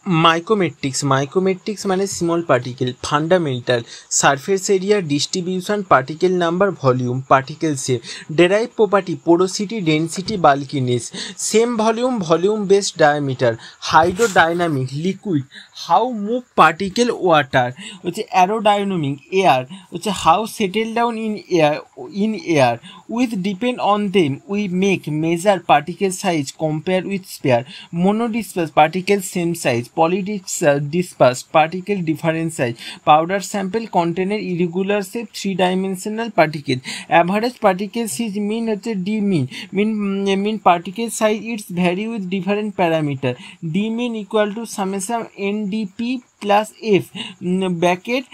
माइक्रोमेट्रिक्स माने small particle, fundamental, surface area, distribution, particle number, volume, particle shape, derive property, porosity, density, bulkiness, same volume, volume based diameter, hydrodynamic, liquid, how move particle, water, aerodynamic, air, how settle down in air, with depend on them we make measure particle size compare with sphere, monodisperse particle same size, polydispersed particle different size, powder sample container irregular shape, 3-dimensional particle, average particle size mean d mean particle size it's vary with different parameter, d mean equal to summation ndp plus F bracket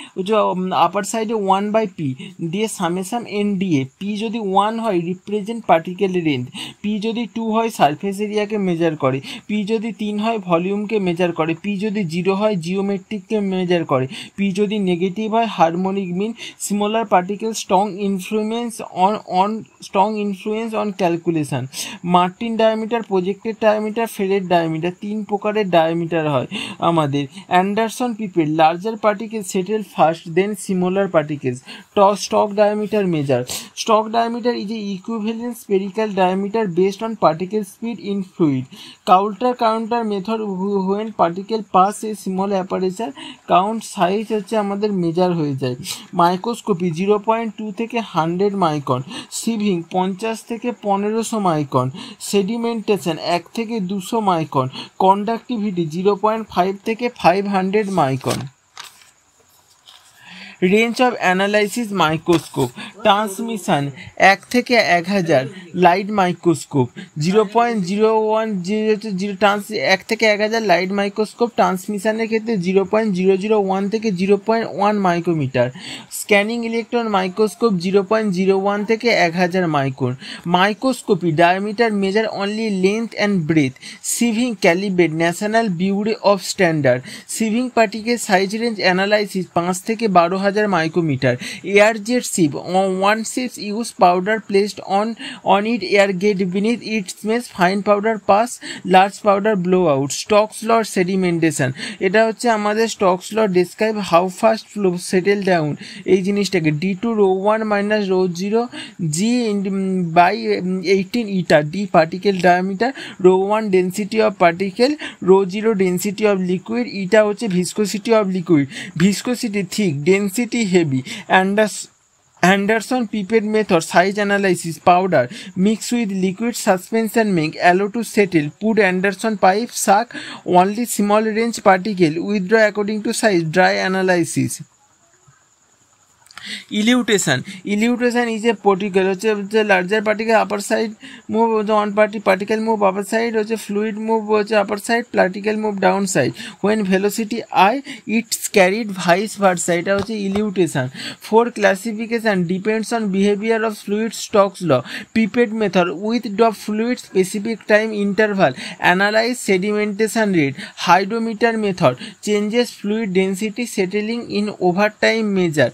upper সাইডে 1/p দিয়ে summation N দিয়ে P যদি 1 হয় represent particle range, P যদি 2 হয় surface এরিয়াকে measure করে, p যদি 3 হয় ভলিউমকে মেজার করে, পি যদি 0 হয় জিওমেট্রিককে মেজার করে, পি যদি নেগেটিভ হয় harmonic mean, smaller particle strong influence on calculation, Martin diameter, projected diameter, Feret diameter, 3 প্রকারের ডায়ামিটার হয় আমাদের। Anderson pipette, larger particle settle first then smaller particles, stock diameter measure, stock diameter is a equivalent spherical diameter based on particle speed in fluid, counter method when particle pass a small aperture count size হচ্ছে আমাদের measure হয়ে যায়। Microscopy 0.2 থেকে 100 micron, সিভিং 50 থেকে 1500 micron, sedimentation 1 থেকে 200 micron, conductivity 0.5 থেকে 500 micron. Range of analysis microscope, transmission 1 থেকে 1000, light microscope 0.01 1 থেকে 1000, লাইট মাইক্রোস্কোপ ট্রান্সমিশনের ক্ষেত্রে 0.001 থেকে 0.1 মাইক্রোমিটার, স্ক্যানিং ইলেকট্রন মাইক্রোস্কোপ 0.01 থেকে 1000 micron. Microscopy diameter measure only length and breadth, sieving calibrate National Bureau of Standard, sieving particle size range analysis 5 থেকে 12,000 micrometer, air jet ship, one ship use powder placed on it, air gate beneath its mesh, fine powder pass, large powder blowout, Stokes law sedimentation, এটা হচ্ছে আমাদের Stokes law describe how fast flow settle down এই জিনিসটাকে, d2 ρ1 minus ρ0 g by 18 eta, d particle diameter, ρ1 density of particle, ρ0 density of liquid, eta হচ্ছে viscosity of liquid, viscosity thick, density heavy, Anderson pipette method, size analysis, powder mix with liquid suspension make, allow to settle, put Anderson pipe, suck only small range particle, withdraw according to size, dry analysis. Elutation is a particle হচ্ছে larger particle upper side move one particle move upper side হচ্ছে fluid move হচ্ছে upper side, particle move down side, when velocity I it's carried vice versa, এটা হচ্ছে elutriation. Four classification depends on behaviour of fluid, Stokes law, pipette method, with drop fluid, specific time interval, analyse sedimentation rate, hydrometer method, changes fluid density settling in over time measure,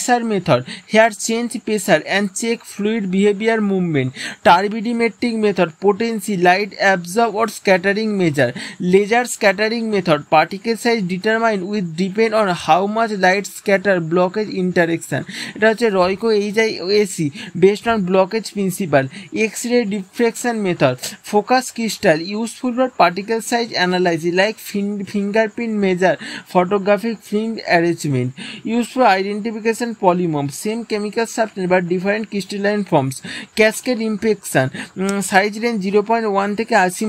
pressure method, here change pressure and check fluid behavior movement, turbidimetric method, potency, light absorb or scattering measure, laser scattering method, particle size determined with depend on how much light scatter, blockage interaction, এটা হচ্ছে Royco এইচআইএসি based on blockage principle, x-ray diffraction method, focus crystal useful for particle size analysis like fingerprint measure, photographic film arrangement, used for identification polymorph, same chemical substance but different crystalline forms, cascade inspection, size range 0.1 থেকে 80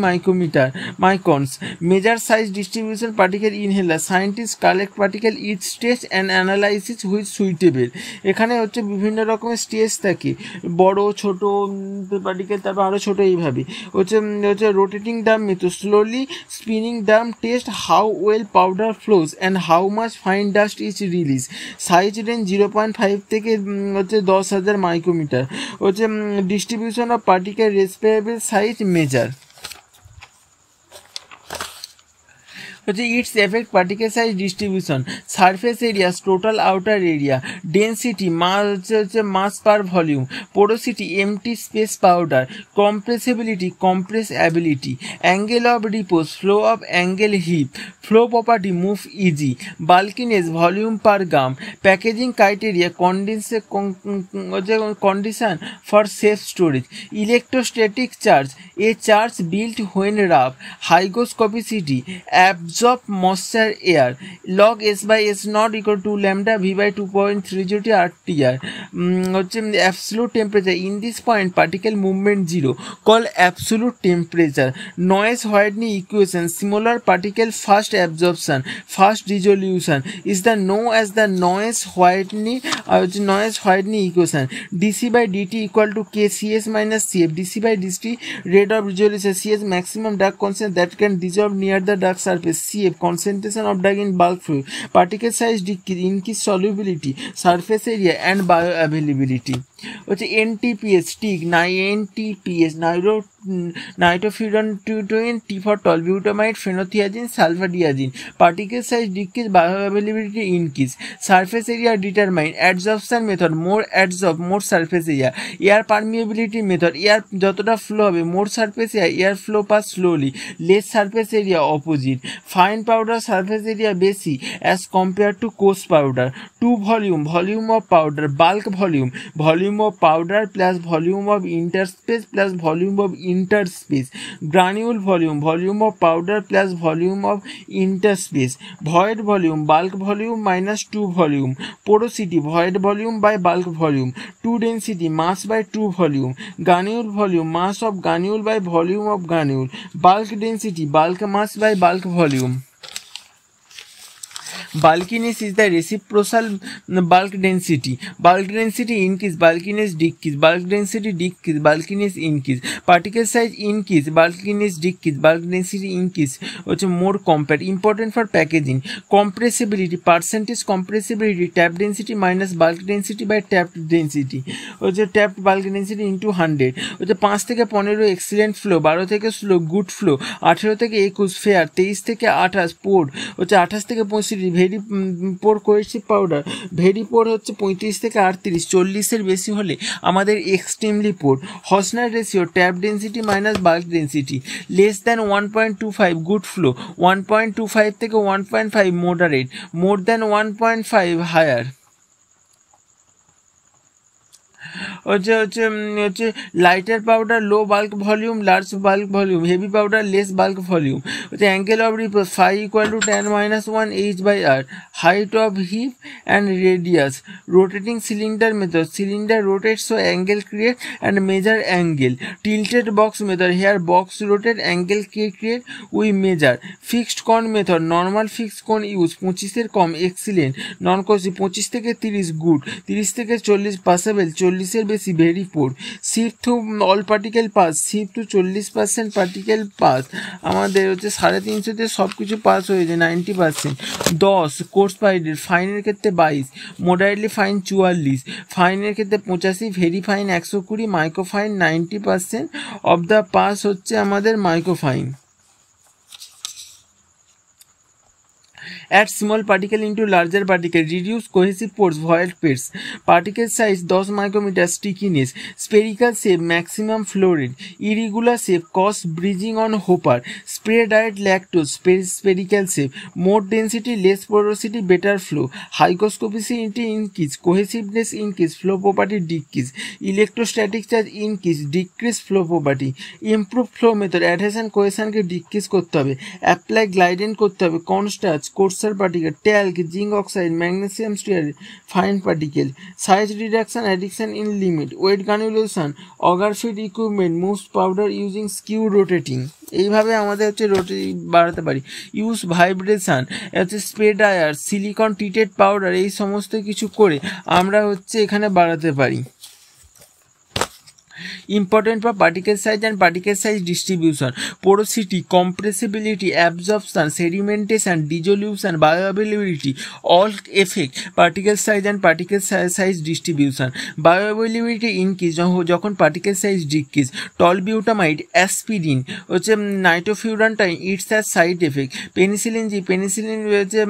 microns, measure size distribution particle inhaler, scientists collect particle each stage and analysis which suitable, এখানে হচ্ছে বিভিন্ন রকমের stage থাকে, বড় ছোট particle, তারপর আরো ছোট, এইভাবে হচ্ছে rotating drum method, slowly spinning drum test, how well powder flows and how much fine dust is released, size range 0.5 থেকে হচ্ছে 10,000 মাইক্রোমিটার, হচ্ছে distribution of particle respirable size measure. হচ্ছে it's effect particle size distribution, surface area, total outer area, density হচ্ছে mass per volume, porosity empty space powder, compressibility compressibility, angle of repose, flow of angle heap, flow property move easy, bulkiness volume per gram, packaging criteria condition for safe storage, electrostatic charge A charge built when rough, hygroscopicity absorb moisture air, log s by s not equal to lambda v by 2.30 RTR, হচ্ছে absolute temperature in this point particle movement 0 called absolute temperature, noise Whitney equation, similar particle fast absorption fast resolution is the known as the noise Whitney equation, dc by dt equal to k cs minus cf, dc by dt rate of resolution, cs maximum dark concentration that can dissolve near the dark surface, cf concentration of dark in bulk fluid, particle size decrease, increase solubility, surface area and bioavailability. হচ্ছে NTPS stick, NTPS nitrofuran 220 for tolutamide phenothiazine sulfadiazine, particle size decrease, bioavailability increase, surface area determine, adsorption method more adsorb more surface area, air permeability method air যতটা flow হবে more surface area, air flow pass slowly, less surface area opposite, fine powder surface area বেশি as compared to coarse powder, 2 volume of powder, bulk volume of powder plus volume of interspace plus volume of interspace, granule volume of powder plus volume of interspace, void volume bulk volume minus 2 volume, porosity void volume by bulk volume, 2 density mass by 2 volume, granule volume mass of granule by volume of granule, bulk density bulk mass by bulk volume. Bulkiness is the reciprocal bulk density. Bulk density increase, bulkiness decrease, bulk density decrease, bulkiness increase, particle size increase, bulkiness decrease, bulk density increase, which is more compact, important for packaging. Compressibility, percentage compressibility, tap density minus bulk density by tapped density, which is tapped bulk density into 100, which is 5 থেকে 15 excellent flow, 12 থেকে slow good flow, 18 থেকে 21 fair, 23 থেকে 28 poor, which is 28 থেকে 35 very poor cohesive powder, very poor হচ্ছে 35 থেকে 38, 40-এর বেশি হলে আমাদের extremely poor, Hausner ratio tap density minus bulk density, less than 1.25 good flow, 1.25 থেকে 1.5 মডারেট, মোর দ্যান 1.5 হায়ার, হচ্ছে lighter powder low bulk volume large bulk volume, heavy powder less bulk volume, হচ্ছে angle of repose phi equal to tan minus 1 h by r, height of hip and radius, rotating cylinder method, cylinder rotates so angle create and measure angle, tilted box method, here box rotate angle create we measure, fixed cone method, normal fixed cone use, 25-এর com excellent, নন কসি 25 থেকে 30 good, 30 থেকে 40 passable, 40-এর বেশি very poor, shift to all particle pass, shift to 40% particle pass, আমাদের হচ্ছে 350-তে সব কিছু pass হয়ে যায় 90%, 10 কোর্স পাইডের, ফাইনের ক্ষেত্রে 22, মোডারেটলি ফাইন 44, ফাইনের ক্ষেত্রে 85, very fine 120, মাইক্রোফাইন 90% of the pass হচ্ছে আমাদের মাইক্রোফাইন। Add small particle into larger particle, reduce cohesive pores, void pairs, particle size 10 micrometer, stickiness, spherical shape, maximum flow rate, irregular shape, cause breaching on hopper, spray diet lactose, spherical shape, more density, less porosity, better flow, hygroscopicity increase, cohesiveness increase, flow property decrease, electrostatic charge increase, decrease flow property, improve flow method, adhesion cohesion K decrease করতে হবে, apply glidant করতে হবে, cornstarch, coarser particle, talc, zinc oxide, magnesium stearate, fine particle, size reduction, addiction in limit, weight granulation, auger feed equipment, moves powder using skew rotating, এইভাবে আমাদের হচ্ছে বাড়াতে পারি, use vibration, হচ্ছে spray dryer, silicon treated powder, এই সমস্ত কিছু করে আমরা হচ্ছে এখানে বাড়াতে পারি। important for particle size and particle size distribution. Porosity, compressibility, absorption, sedimentation, dissolution, bioavailability all affect particle size and particle size distribution. Bioavailability increase যখন particle size decrease. Tolbutamide, aspirin হচ্ছে nitrofurantoin it's a side effect. Penicillin হচ্ছে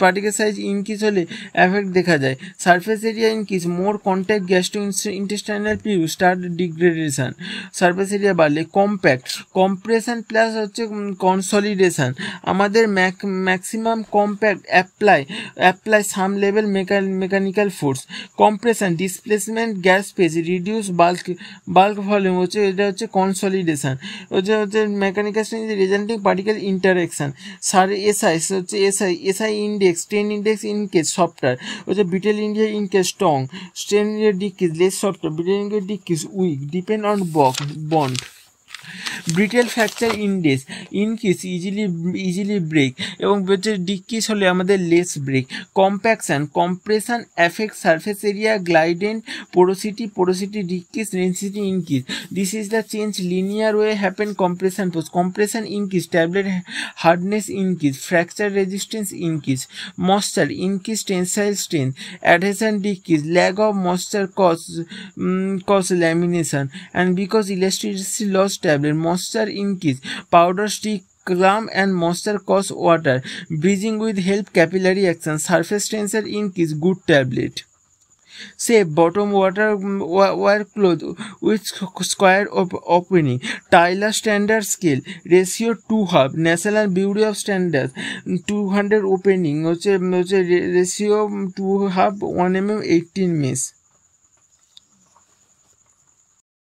particle size increase হলে effect দেখা যায়। Surface area increase, more contact gastro intestinal পিউ start degradation. Surface area বাড়লে compact, compression plus হচ্ছে consolidation. আমাদের maximum compact apply some level mechanical force. Compression, displacement gas space, reduce bulk volume হচ্ছে এটা হচ্ছে কনসলিডেশন। হচ্ছে mechanical resulting particle interaction. SI index, strain index in case software হচ্ছে brittle India in case strong, strain India decrease less software, brittle India decrease weak depend on bond. Brittle fracture index increase easily break এবং হচ্ছে decrease হলে আমাদের less break. Compaction, compression effect surface area glidant, porosity decrease, density increase. This is the change linear way happen compression force. Compression increase, tablet hardness increase, fracture resistance increase. Moisture increase, tensile strength, adhesion decrease, lack of moisture cause lamination, and because elasticity loss tablet, moisture increase, powder stick clump and moisture cause water breathing with help capillary action, surface tensor increase, good tablet. Say bottom wire cloth with square opening. Tyler standard scale ratio 2/2. National Bureau of Standards 200 opening হচ্ছে ratio 2/2 1 mm 18 mesh.